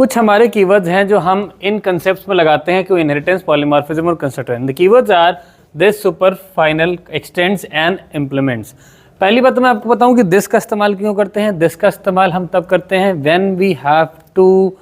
कुछ हमारे कीवर्ड्स हैं जो हम इन कंसेप्ट्स में लगाते हैं कि इनहेरिटेंस, पॉलीमॉर्फिज्म और constructor. The keywords are this, super, final, extends and implements. पहली बात तो मैं आपको बताऊं कि दिस का इस्तेमाल क्यों करते हैं। दिस का इस्तेमाल हम तब करते हैं when we have to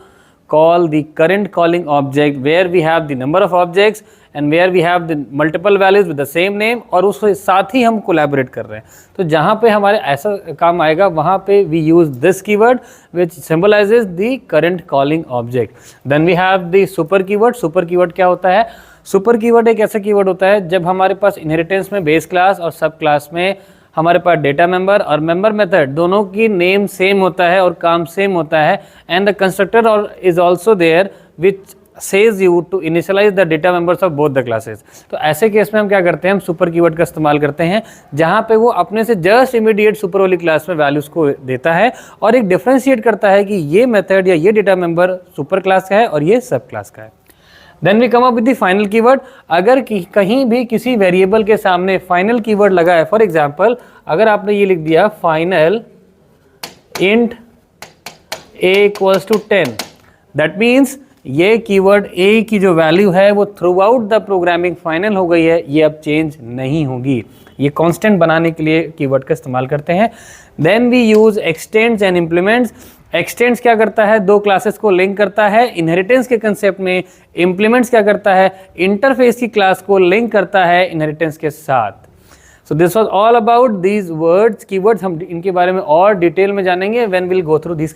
call the current calling object where we have the number of objects and where we have the multiple values with the same name, और उसके साथ ही हम कोलैबोरेट कर रहे हैं। तो जहाँ पे हमारे ऐसा काम आएगा वहाँ पे we use this keyword which symbolizes the current calling object. Then we have the super keyword. Super keyword क्या होता है? सुपर कीवर्ड एक ऐसा कीवर्ड होता है जब हमारे पास इनहेरिटेंस में बेस क्लास और सब क्लास में हमारे पास डेटा मेंबर और मेंबर मेथड दोनों की नेम सेम होता है और काम सेम होता है, एंड द कंस्ट्रक्टर और is also there which says you to initialize the data members of both the classes. तो ऐसे केस में हम क्या करते हैं, हम सुपर कीवर्ड का इस्तेमाल करते हैं जहाँ पे वो अपने से जस्ट इमीडिएट सुपर वाली क्लास में वैल्यूज को देता है और एक डिफ्रेंशिएट करता है कि ये मेथड या ये डेटा मेंबर सुपर क्लास का है और ये सब क्लास का है। Then we come up with the final keyword. अगर कहीं भी किसी वेरिएबल के सामने फाइनल कीवर्ड लगा है, फॉर एग्जांपल अगर आपने ये लिख दिया final int a equals to 10, that means ये कीवर्ड a की जो वैल्यू है वो throughout the programming final हो गई है, ये अब चेंज नहीं होगी। ये कांस्टेंट बनाने के लिए कीवर्ड का इस्तेमाल करते हैं। Then we use extends and implements. Extends क्या करता है, दो क्लासेस को लिंक करता है इनहेरिटेंस के कंसेप्ट में। इम्प्लीमेंट्स क्या करता है, इंटरफेस की क्लास को लिंक करता है इनहेरिटेंस के साथ। So this was all about these words, keywords. हम इनके बारे में और डिटेल में जानेंगे when will go through this.